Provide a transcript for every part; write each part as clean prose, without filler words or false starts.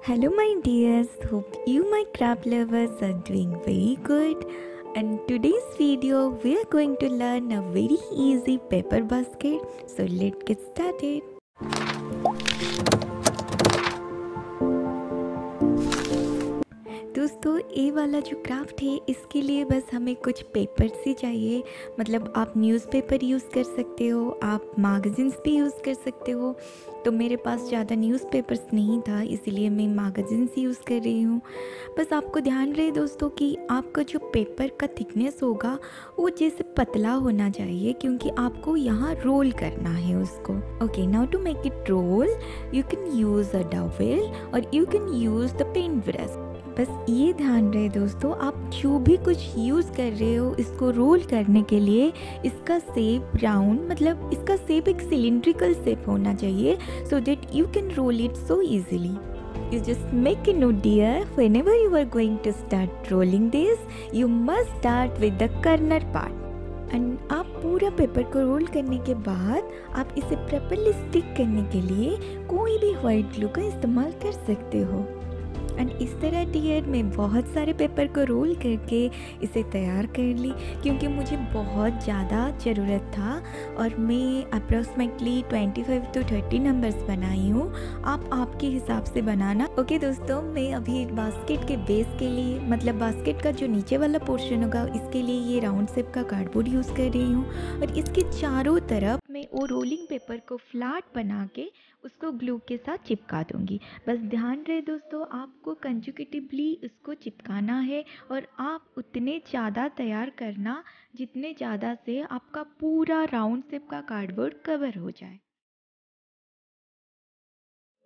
Hello my dears, hope you my craft lovers are doing very good. And today's video we are going to learn a very easy paper basket. So let's get started. दोस्तों ये वाला जो craft है इसके लिए बस हमें कुछ पेपर्स ही चाहिए। मतलब आप न्यूज़पेपर यूज़ कर सकते हो, आप मैगज़ीन्स भी यूज़ कर सकते हो। तो मेरे पास ज़्यादा न्यूज़पेपर्स नहीं था, इसीलिए मैं मैगज़ीन्स यूज़ कर रही हूँ। बस आपको ध्यान रहे दोस्तों कि आपका जो पेपर का थिकनेस होगा वो जैसे पतला होना चाहिए, क्योंकि आपको यहाँ रोल करना है उसको। Okay, now to make it roll you can use a dowel और you can use the paint brush. बस ये ध्यान रहे दोस्तों, आप जो भी कुछ यूज़ कर रहे हो इसको रोल करने के लिए इसका शेप राउंड, मतलब इसका शेप एक सिलिंड्रिकल शेप होना चाहिए, so that you can roll it so easily. You just make a note dear, whenever you are going to start rolling this, you must start with the corner part. And आप पूरा paper को role करने के बाद आप इसे properly stick करने के लिए कोई भी वाइट ग्लू का इस्तेमाल कर सकते हो। एंड इस तरह डियर मैं बहुत सारे पेपर को रोल करके इसे तैयार कर ली, क्योंकि मुझे बहुत ज़्यादा ज़रूरत था और मैं अप्रॉक्सीमेटली 25 to 30 नंबर्स बनाई हूँ। आप आपके हिसाब से बनाना। ओके दोस्तों, मैं अभी बास्केट के बेस के लिए, मतलब बास्केट का जो नीचे वाला पोर्शन होगा इसके लिए ये राउंड शेप का कार्डबोर्ड यूज़ कर रही हूँ और इसके चारों तरफ मैं वो रोलिंग पेपर को फ्लैट बना के उसको ग्लू के साथ चिपका दूंगी। बस ध्यान रहे दोस्तों, आपको कंसेक्यूटिवली इसको चिपकाना है और आप उतने ज़्यादा तैयार करना जितने ज़्यादा से आपका पूरा राउंड शेप का कार्डबोर्ड कवर हो जाए।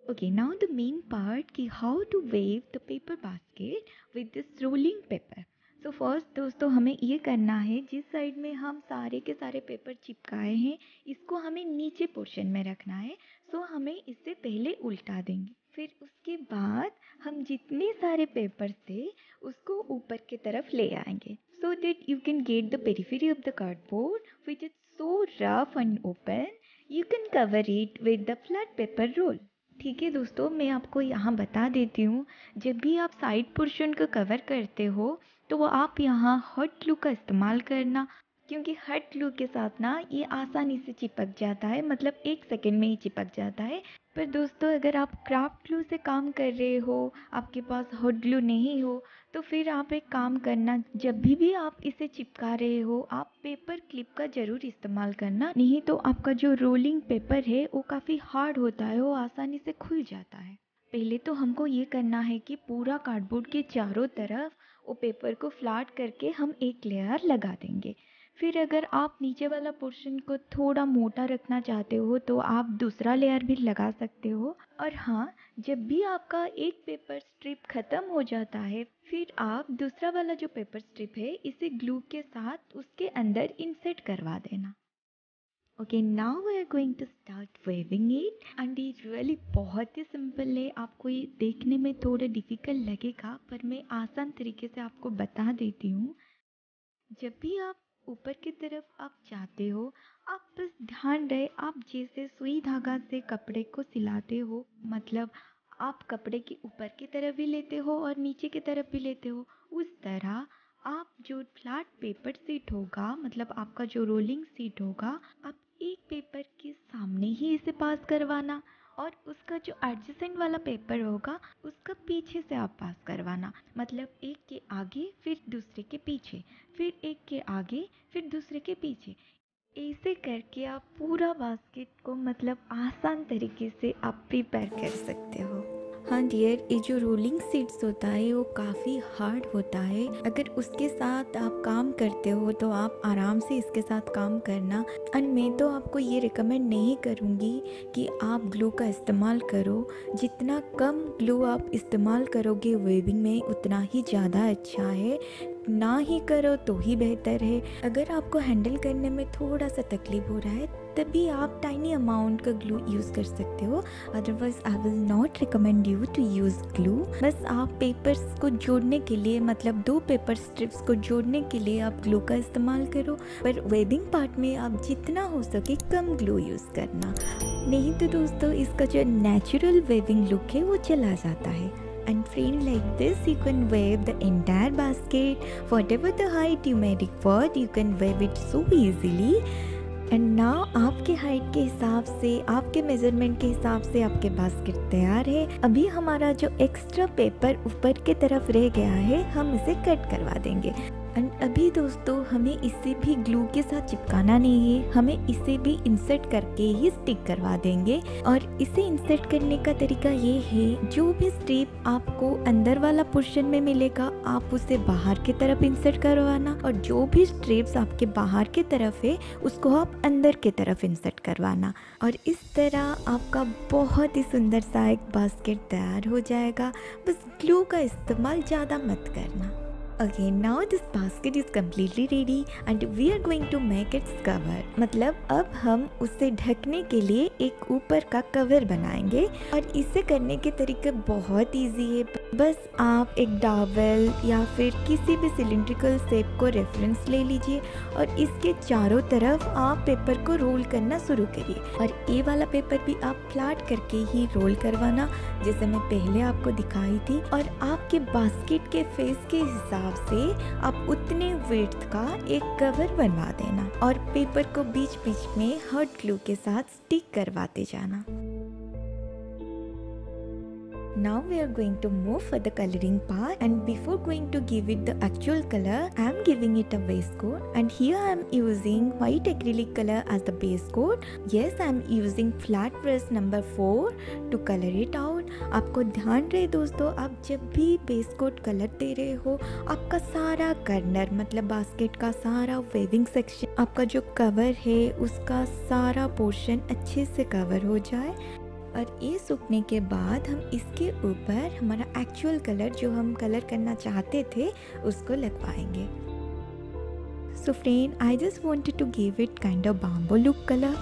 Okay, now the main part कि how to weave the paper basket with this rolling paper. So first दोस्तों हमें ये करना है, जिस साइड में हम सारे के सारे पेपर चिपकाए हैं इसको हमें नीचे पोर्शन में रखना है। सो हमें इससे पहले उल्टा देंगे, फिर उसके बाद हम जितने सारे पेपर थे उसको ऊपर की तरफ ले आएंगे, so that you can get the periphery of the cardboard which is so rough and open. You can cover it with the flat paper roll. ठीक है दोस्तों, मैं आपको यहाँ बता देती हूँ, जब भी आप साइड पोर्शन को कवर करते हो तो वो आप यहाँ हॉट ग्लू का इस्तेमाल करना, क्योंकि हॉट ग्लू के साथ ना ये आसानी से चिपक जाता है, मतलब 1 सेकेंड में ही चिपक जाता है। पर दोस्तों अगर आप क्राफ्ट ग्लू से काम कर रहे हो, आपके पास हॉट ग्लू नहीं हो, तो फिर आप एक काम करना, जब भी आप इसे चिपका रहे हो आप पेपर क्लिप का ज़रूर इस्तेमाल करना, नहीं तो आपका जो रोलिंग पेपर है वो काफ़ी हार्ड होता है, वो आसानी से खुल जाता है। पहले तो हमको ये करना है कि पूरा कार्डबोर्ड के चारों तरफ वो पेपर को फ्लैट करके हम एक लेयर लगा देंगे। फिर अगर आप नीचे वाला पोर्शन को थोड़ा मोटा रखना चाहते हो तो आप दूसरा लेयर भी लगा सकते हो। और हाँ, जब भी आपका एक पेपर स्ट्रिप ख़त्म हो जाता है फिर आप दूसरा वाला जो पेपर स्ट्रिप है इसे ग्लू के साथ उसके अंदर इंसर्ट करवा देना। Okay, now we are going to start weaving it and ये रियली बहुत ही सिंपल है। आपको ये देखने में थोड़ा डिफ़िकल्ट लगेगा पर मैं आसान तरीके से आपको बता देती हूँ। जब भी आप ऊपर की तरफ आप जाते हो, आप बस ध्यान रहे आप जैसे सुई धागा से कपड़े को सिलाते हो, मतलब आप कपड़े के ऊपर की तरफ भी लेते हो और नीचे की तरफ भी लेते हो, उस तरह आप जो फ्लैट पेपर शीट होगा, मतलब आपका जो रोलिंग शीट होगा, आप एक पेपर के सामने ही इसे पास करवाना और उसका जो एडजेसेंट वाला पेपर होगा उसका पीछे से आप पास करवाना, मतलब एक के आगे फिर दूसरे के पीछे, फिर एक के आगे फिर दूसरे के पीछे। ऐसे करके आप पूरा बास्केट को मतलब आसान तरीके से आप प्रिपेयर कर सकते हो। हाँ डियर, ये जो रोलिंग शीट्स होता है वो काफ़ी हार्ड होता है। अगर उसके साथ आप काम करते हो तो आप आराम से इसके साथ काम करना। और मैं तो आपको ये रिकमेंड नहीं करूँगी कि आप ग्लू का इस्तेमाल करो। जितना कम ग्लू आप इस्तेमाल करोगे वेविंग में उतना ही ज़्यादा अच्छा है, ना ही करो तो ही बेहतर है। अगर आपको हैंडल करने में थोड़ा सा तकलीफ हो रहा है तभी आप टाइनी अमाउंट का ग्लू यूज़ कर सकते हो, otherwise I will not recommend you to use glue. बस आप पेपर्स को जोड़ने के लिए, मतलब 2 पेपर स्ट्रिप्स को जोड़ने के लिए आप ग्लू का इस्तेमाल करो, पर वेविंग पार्ट में आप जितना हो सके कम ग्लू यूज़ करना, नहीं तो दोस्तों इसका जो नेचुरल वेविंग लुक है वो चला जाता है। and friend, like this you can wave the entire basket. Whatever the height you may require, you can wave it so easily. And now आपके हाइट के हिसाब से, आपके मेजरमेंट के हिसाब से आपके बास्केट तैयार है। अभी हमारा जो एक्स्ट्रा पेपर ऊपर की तरफ रह गया है, हम इसे कट करवा देंगे। एंड अभी दोस्तों हमें इसे भी ग्लू के साथ चिपकाना नहीं है, हमें इसे भी इंसर्ट करके ही स्टिक करवा देंगे। और इसे इंसर्ट करने का तरीका ये है, जो भी स्ट्रिप आपको अंदर वाला पोर्शन में मिलेगा आप उसे बाहर की तरफ इंसर्ट करवाना, और जो भी स्ट्रिप्स आपके बाहर की तरफ है उसको आप अंदर की तरफ इंसर्ट करवाना। और इस तरह आपका बहुत ही सुंदर सा एक बास्केट तैयार हो जाएगा। बस ग्लू का इस्तेमाल ज़्यादा मत करना। Okay, now this basket is completely ready and we are going to make its cover। मतलब अब हम उसे ढकने के लिए एक ऊपर का कवर बनाएंगे। और इसे करने के तरीके बहुत इजी है। बस आप एक डॉवेल या फिर किसी भी सिलिंड्रिकल शेप को रेफरेंस ले लीजिए और इसके चारों तरफ आप पेपर को रोल करना शुरू करिए। और ये वाला पेपर भी आप फ्लैट करके ही रोल करवाना, जैसे मैं पहले आपको दिखाई थी। और आपके बास्केट के फेस के हिसाब से आप उतने विड्थ का एक कवर बनवा देना और पेपर को बीच बीच में हॉट ग्लू के साथ स्टिक करवाते जाना। Now we are going to move for the coloring part, and before going to give it the actual color, I am giving it a base coat, and here I am using white acrylic color as the base coat. Yes, I am using flat brush number 4 to color it out. आपको ध्यान रहे दोस्तों, आप जब भी base coat colour दे रहे हो, आपका सारा कर्नर मतलब बास्केट का सारा वेविंग सेक्शन, आपका जो कवर है उसका सारा पोर्शन अच्छे से कवर हो जाए। और ये सूखने के बाद हम इसके ऊपर हमारा एक्चुअल कलर जो हम कलर करना चाहते थे उसको लगवाएंगे। So friend, I just wanted to give it kind of bamboo look color.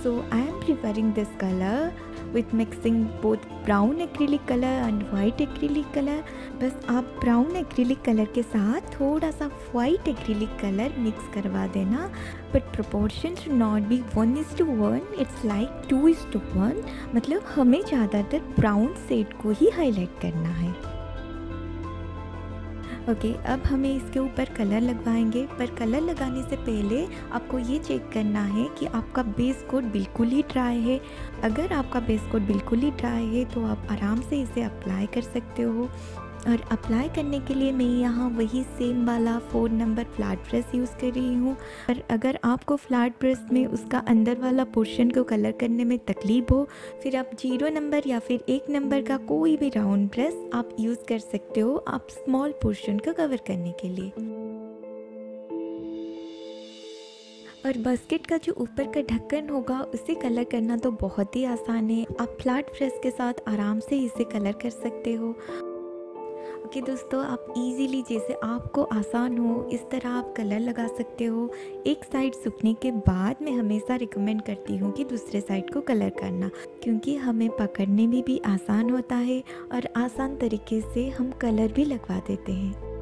So I am preparing this color with mixing both brown acrylic color and white acrylic color. बस आप brown acrylic color के साथ थोड़ा सा white acrylic color mix करवा देना, but proportion should not be 1:1, it's like 2:1। मतलब हमें ज़्यादातर brown shade को ही highlight करना है। ओके, अब हमें इसके ऊपर कलर लगवाएंगे, पर कलर लगाने से पहले आपको ये चेक करना है कि आपका बेस कोट बिल्कुल ही ड्राई है। अगर आपका बेस कोट बिल्कुल ही ड्राई है तो आप आराम से इसे अप्लाई कर सकते हो। और अप्लाई करने के लिए मैं यहाँ वही सेम वाला 4 नंबर फ्लैट ब्रश यूज़ कर रही हूँ। पर अगर आपको फ्लैट ब्रश में उसका अंदर वाला पोर्शन को कलर करने में तकलीफ हो, फिर आप 0 नंबर या फिर 1 नंबर का कोई भी राउंड ब्रश आप यूज़ कर सकते हो आप स्मॉल पोर्शन को कवर करने के लिए। और बास्केट का जो ऊपर का ढक्कन होगा उसे कलर करना तो बहुत ही आसान है। आप फ्लैट ब्रश के साथ आराम से इसे कलर कर सकते हो। ओके दोस्तों, आप इजीली जैसे आपको आसान हो इस तरह आप कलर लगा सकते हो। एक साइड सूखने के बाद मैं हमेशा रिकमेंड करती हूँ कि दूसरे साइड को कलर करना, क्योंकि हमें पकड़ने में भी आसान होता है और आसान तरीके से हम कलर भी लगवा देते हैं।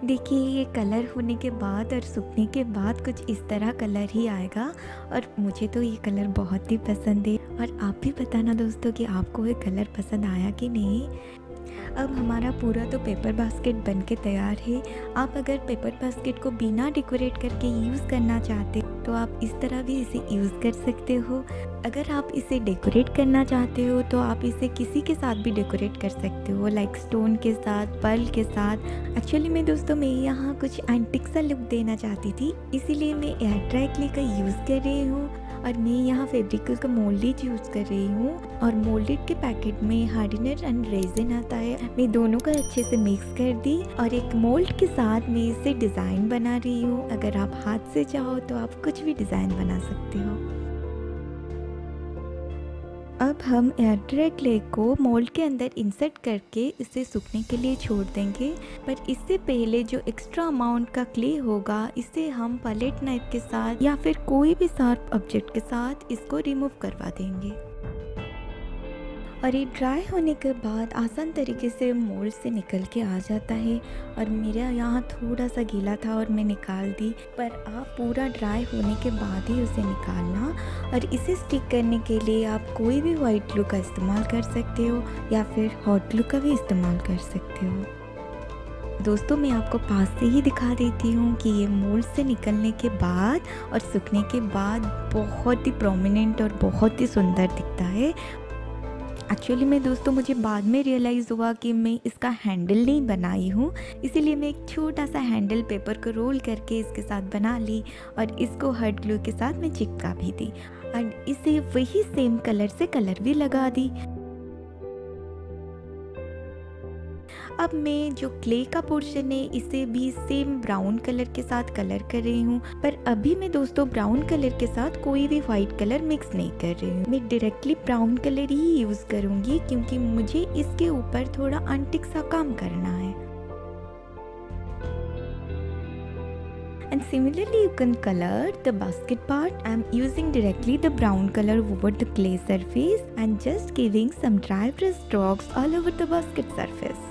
देखिए, ये कलर होने के बाद और सूखने के बाद कुछ इस तरह कलर ही आएगा और मुझे तो ये कलर बहुत ही पसंद है। और आप भी बताना दोस्तों कि आपको ये कलर पसंद आया कि नहीं। अब हमारा पूरा तो पेपर बास्केट बन के तैयार है। आप अगर पेपर बास्केट को बिना डेकोरेट करके यूज़ करना चाहते तो आप इस तरह भी इसे यूज़ कर सकते हो। अगर आप इसे डेकोरेट करना चाहते हो तो आप इसे किसी के साथ भी डेकोरेट कर सकते हो, लाइक स्टोन के साथ, पर्ल के साथ। एक्चुअली मैं दोस्तों मैं यहाँ कुछ एंटिक सा लुक देना चाहती थी, इसीलिए मैं एयर ड्राई क्ले का यूज़ कर रही हूँ। और मैं यहाँ फेब्रिकल का मोल्डेड यूज़ कर रही हूँ और मोल्डेड के पैकेट में हार्डनर एंड रेजिन आता है। मैं दोनों को अच्छे से मिक्स कर दी और एक मोल्ड के साथ मैं इसे डिज़ाइन बना रही हूँ। अगर आप हाथ से चाहो तो आप कुछ भी डिज़ाइन बना सकते हो। अब हम एयर ड्राई क्ले को मोल्ड के अंदर इंसर्ट करके इसे सूखने के लिए छोड़ देंगे। पर इससे पहले जो एक्स्ट्रा अमाउंट का क्ले होगा इसे हम पैलेट नाइफ के साथ या फिर कोई भी शार्प ऑब्जेक्ट के साथ इसको रिमूव करवा देंगे। और ये ड्राई होने के बाद आसान तरीके से मोल्ड से निकल के आ जाता है। और मेरा यहाँ थोड़ा सा गीला था और मैं निकाल दी, पर आप पूरा ड्राई होने के बाद ही उसे निकालना। और इसे स्टिक करने के लिए आप कोई भी वाइट ग्लू का इस्तेमाल कर सकते हो या फिर हॉट ग्लू का भी इस्तेमाल कर सकते हो। दोस्तों मैं आपको पास से ही दिखा देती हूँ कि ये मोल्ड से निकलने के बाद और सूखने के बाद बहुत ही प्रोमिनेंट और बहुत ही सुंदर दिखता है। एक्चुअली में दोस्तों मुझे बाद में रियलाइज़ हुआ कि मैं इसका हैंडल नहीं बनाई हूँ, इसीलिए मैं एक छोटा सा हैंडल पेपर को रोल करके इसके साथ बना ली और इसको हॉट ग्लू के साथ मैं चिपका भी दी और इसे वही सेम कलर से कलर भी लगा दी। अब मैं जो क्ले का पोर्शन है इसे भी सेम ब्राउन कलर के साथ कलर कर रही हूँ, पर अभी मैं दोस्तों ब्राउन कलर के साथ कोई भी वाइट कलर मिक्स नहीं कर रही हूँ। मैं डायरेक्टली ब्राउन कलर ही यूज़ करूँगी क्योंकि मुझे इसके ऊपर थोड़ा एंटिक सा काम करना है। And similarly you can color the basket part. I am using directly the brown color over the clay surface and just giving some dry brush strokes all over the basket surface.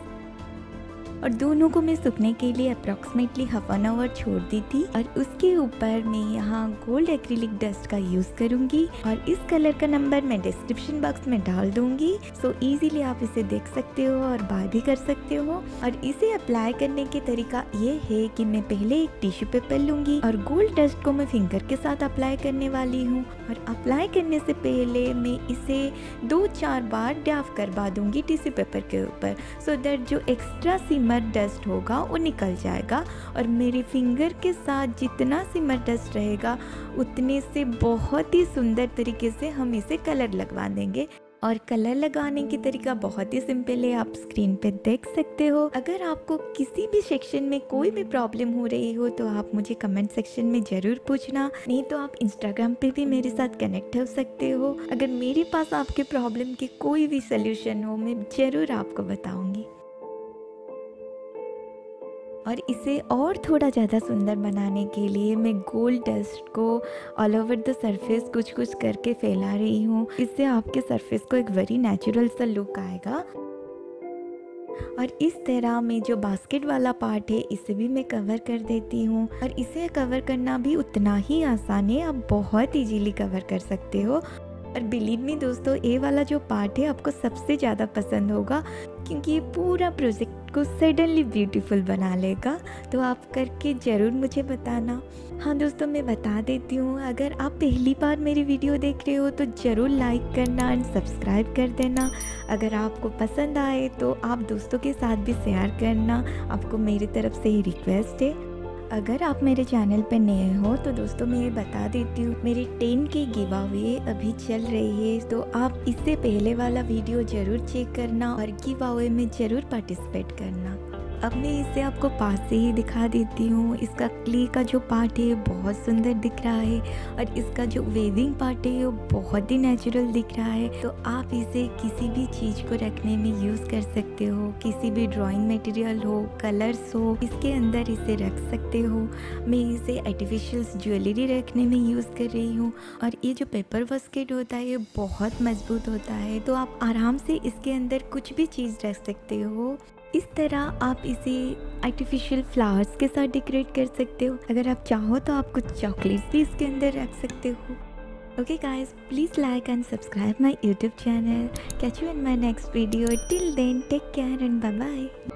और दोनों को मैं सूखने के लिए approximately half an hour छोड़ दी थी और उसके ऊपर मैं यहाँ गोल्ड एक्रिलिक डस्ट का यूज़ करूँगी और इस कलर का नंबर मैं डिस्क्रिप्शन बॉक्स में डाल दूँगी, सो इजीली आप इसे देख सकते हो और बाय भी कर सकते हो। और इसे अप्लाई करने के तरीका ये है कि मैं पहले एक टिश्यू पेपर लूँगी और गोल्ड डस्ट को मैं फिंगर के साथ अप्लाई करने वाली हूँ और अप्लाई करने से पहले मैं इसे 2-4 बार डैब करवा दूँगी टिश्यू पेपर के ऊपर, सो दैट जो एक्स्ट्रा सिमर डस्ट होगा वो निकल जाएगा और मेरे फिंगर के साथ जितना सिमर डस्ट रहेगा उतने से बहुत ही सुंदर तरीके से हम इसे कलर लगवा देंगे। और कलर लगाने की तरीका बहुत ही सिंपल है, आप स्क्रीन पे देख सकते हो। अगर आपको किसी भी सेक्शन में कोई भी प्रॉब्लम हो रही हो तो आप मुझे कमेंट सेक्शन में ज़रूर पूछना, नहीं तो आप इंस्टाग्राम पे भी मेरे साथ कनेक्ट हो सकते हो। अगर मेरे पास आपके प्रॉब्लम की कोई भी सोल्यूशन हो मैं ज़रूर आपको बताऊँगी। और इसे और थोड़ा ज़्यादा सुंदर बनाने के लिए मैं गोल्ड डस्ट को ऑल ओवर द सरफेस कुछ कुछ करके फैला रही हूँ। इससे आपके सरफेस को एक वेरी नेचुरल सा लुक आएगा। और इस तरह में जो बास्केट वाला पार्ट है इसे भी मैं कवर कर देती हूँ और इसे कवर करना भी उतना ही आसान है, आप बहुत इजीली कवर कर सकते हो। और बिलीव मी दोस्तों ये वाला जो पार्ट है आपको सबसे ज़्यादा पसंद होगा क्योंकि ये पूरा प्रोजेक्ट को सडनली ब्यूटीफुल बना लेगा। तो आप करके ज़रूर मुझे बताना। हाँ दोस्तों मैं बता देती हूँ, अगर आप पहली बार मेरी वीडियो देख रहे हो तो ज़रूर लाइक करना एंड सब्सक्राइब कर देना। अगर आपको पसंद आए तो आप दोस्तों के साथ भी शेयर करना, आपको मेरी तरफ से ही रिक्वेस्ट है। अगर आप मेरे चैनल पे नए हो तो दोस्तों मैं ये बता देती हूँ मेरी 10K गिव अवे अभी चल रही है, तो आप इससे पहले वाला वीडियो ज़रूर चेक करना और गिव अवे में ज़रूर पार्टिसिपेट करना। अब मैं इसे आपको पास से ही दिखा देती हूँ। इसका क्ले का जो पार्ट है बहुत सुंदर दिख रहा है और इसका जो वेविंग पार्ट है वो बहुत ही नेचुरल दिख रहा है। तो आप इसे किसी भी चीज़ को रखने में यूज़ कर सकते हो, किसी भी ड्राइंग मटेरियल हो, कलर्स हो, इसके अंदर इसे रख सकते हो। मैं इसे आर्टिफिशियल ज्वेलरी रखने में यूज़ कर रही हूँ। और ये जो पेपर बास्केट होता है ये बहुत मजबूत होता है, तो आप आराम से इसके अंदर कुछ भी चीज़ रख सकते हो। इस तरह आप इसे आर्टिफिशियल फ्लावर्स के साथ डेकोरेट कर सकते हो। अगर आप चाहो तो आप कुछ चॉकलेट्स भी इसके अंदर रख सकते हो। Okay guys, please like and subscribe my YouTube channel. Catch you in my next video. Till then take care and bye bye.